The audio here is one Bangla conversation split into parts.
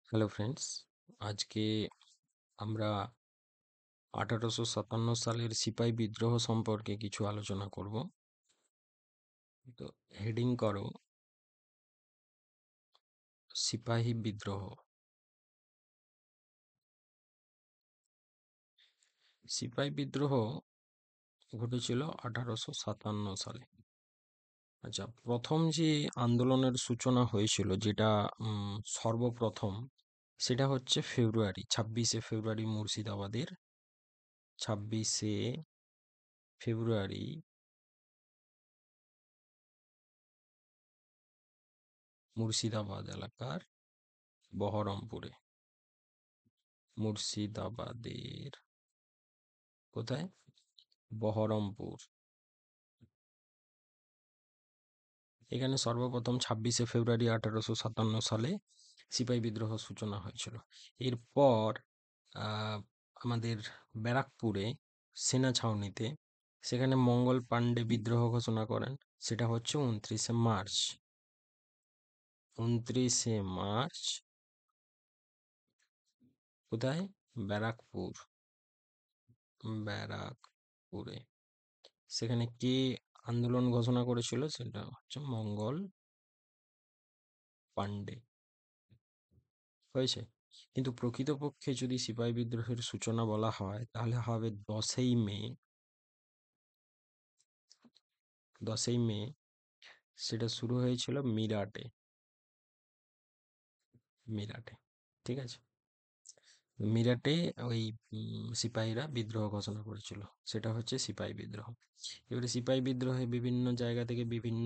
হ্যালো ফ্রেন্ডস, আজকে আমরা 1857 সালের সিপাই বিদ্রোহ সম্পর্কে কিছু আলোচনা করব। তো হেডিং করো সিপাহী বিদ্রোহ। সিপাহী বিদ্রোহ ঘটেছিল 1857 সালে। আচ্ছা, প্রথম যে আন্দোলনের সূচনা হয়েছিল, যেটা সর্বপ্রথম, সেটা হচ্ছে 26শে ফেব্রুয়ারি মুর্শিদাবাদের 26শে ফেব্রুয়ারি মুর্শিদাবাদ এলাকার বহরমপুরে। মুর্শিদাবাদের কোথায়? বহরমপুর। এখানে সর্বপ্রথম 26শে ফেব্রুয়ারি 1857 সালে সিপাহী বিদ্রোহ সূচনা হয়েছিল। এরপর আহ, আমাদের ব্যারাকপুরে সেনা ছাউনিতে, সেখানে মঙ্গল পাণ্ডে বিদ্রোহ ঘোষণা করেন। সেটা হচ্ছে 29শে মার্চ। 29শে মার্চ কোথায়? ব্যারাকপুর। ব্যারাকপুরে। সেখানে কে আন্দোলন ঘোষণা করেছিল? সেটা হচ্ছে মঙ্গল পাণ্ডে। হয়েছে। কিন্তু প্রকৃতপক্ষে যদি সিপাহী বিদ্রোহের সূচনা বলা হয়, তাহলে হবে 10ই মে। 10ই মে সেটা শুরু হয়েছিল মিরাটে। মিরাটে, ঠিক আছে। মিরাটে ওই সিপাহীরা বিদ্রোহ ঘোষণা করেছিল। সেটা হচ্ছে সিপাহী বিদ্রোহ। এবারে সিপাহী বিদ্রোহে বিভিন্ন জায়গা থেকে বিভিন্ন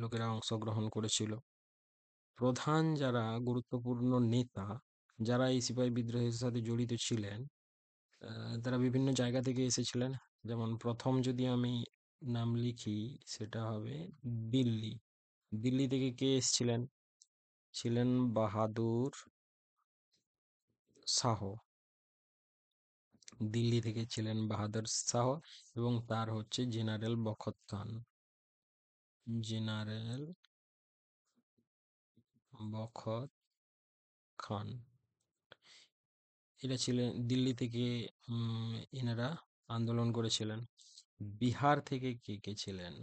লোকেরা অংশগ্রহণ করেছিল। প্রধান যারা গুরুত্বপূর্ণ নেতা, যারা এই সিপাহী বিদ্রোহের সাথে জড়িত ছিলেন, তারা বিভিন্ন জায়গা থেকে এসেছিলেন। যেমন প্রথম যদি আমি নাম লিখি, সেটা হবে দিল্লি। দিল্লি থেকে কে এসেছিলেন? ছিলেন বাহাদুর শাহ। দিল্লি থেকে ছিলেন বাহাদুর শাহ, এবং তার হচ্ছে জেনারেল বখত খান। জেনারেল বখত খান, এরা ছিলেন দিল্লি থেকে। এনারা আন্দোলন করেছিলেন। বিহার থেকে কে কে ছিলেন?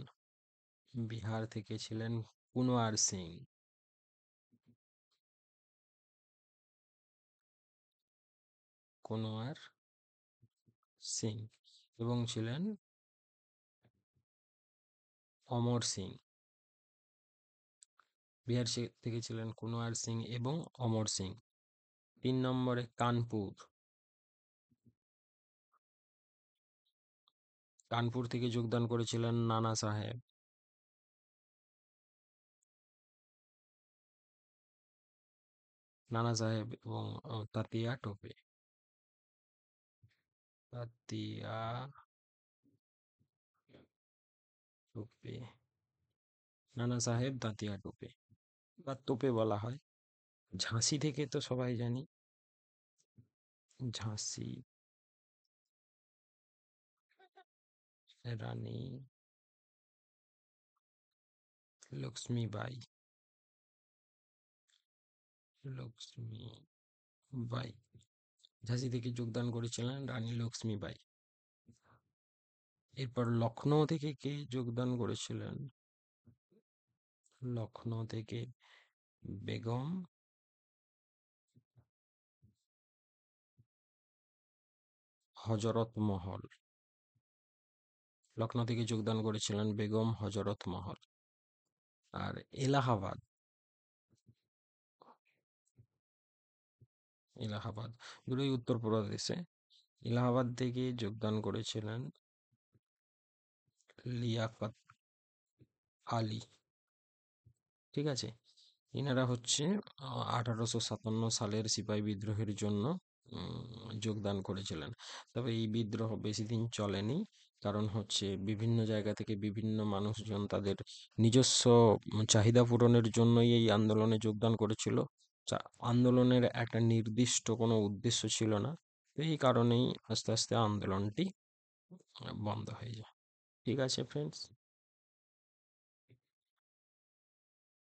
বিহার থেকে ছিলেন কুনওয়ার সিং। কুনওয়ার সিং, এবং ছিলেন অমর সিং। বিহার থেকে ছিলেন কুনওয়ার সিং এবং অমর সিং। 3 নম্বরে কানপুর। কানপুর থেকে যোগদান করেছিলেন নানা সাহেব। নানা সাহেব এবং তাতিয়া টোপে। তাতিয়া টোপে, নানা সাহেব তাতিয়া টোপে বা তোপে বলা হয়। ঝাঁসি থেকে তো সবাই জানি, ঝাঁসি রানী লক্ষ্মীবাই। লক্ষ্মীবাই ঝাঁসি থেকে যোগদান করেছিলেন রানী লক্ষ্মীবাই। এরপর লখনৌ থেকে কে যোগদান করেছিলেন? লখনৌ থেকে বেগম হজরত মহল। লখনৌ থেকে যোগদান করেছিলেন বেগম হজরত মহল। আর এলাহাবাদ, এলাহাবাদ দুটোই উত্তরপ্রদেশে। এলাহাবাদ থেকে যোগদান করেছিলেন লিয়াকত আলী। ঠিক আছে। এনারা হচ্ছে 1857 সালের সিপাহী বিদ্রোহের জন্য যোগদান করেছিলেন। তবে এই বিদ্রোহ বেশি দিন চলেনি, কারণ হচ্ছে বিভিন্ন জায়গা থেকে বিভিন্ন মানুষজন তাদের নিজস্ব চাহিদা পূরণের জন্যই এই আন্দোলনে যোগদান করেছিল। আন্দোলনের একটা নির্দিষ্ট কোনো উদ্দেশ্য ছিল না। তো এই কারণেই আস্তে আস্তে আন্দোলনটি বন্ধ হয়ে যায়। ঠিক আছে ফ্রেন্ডস।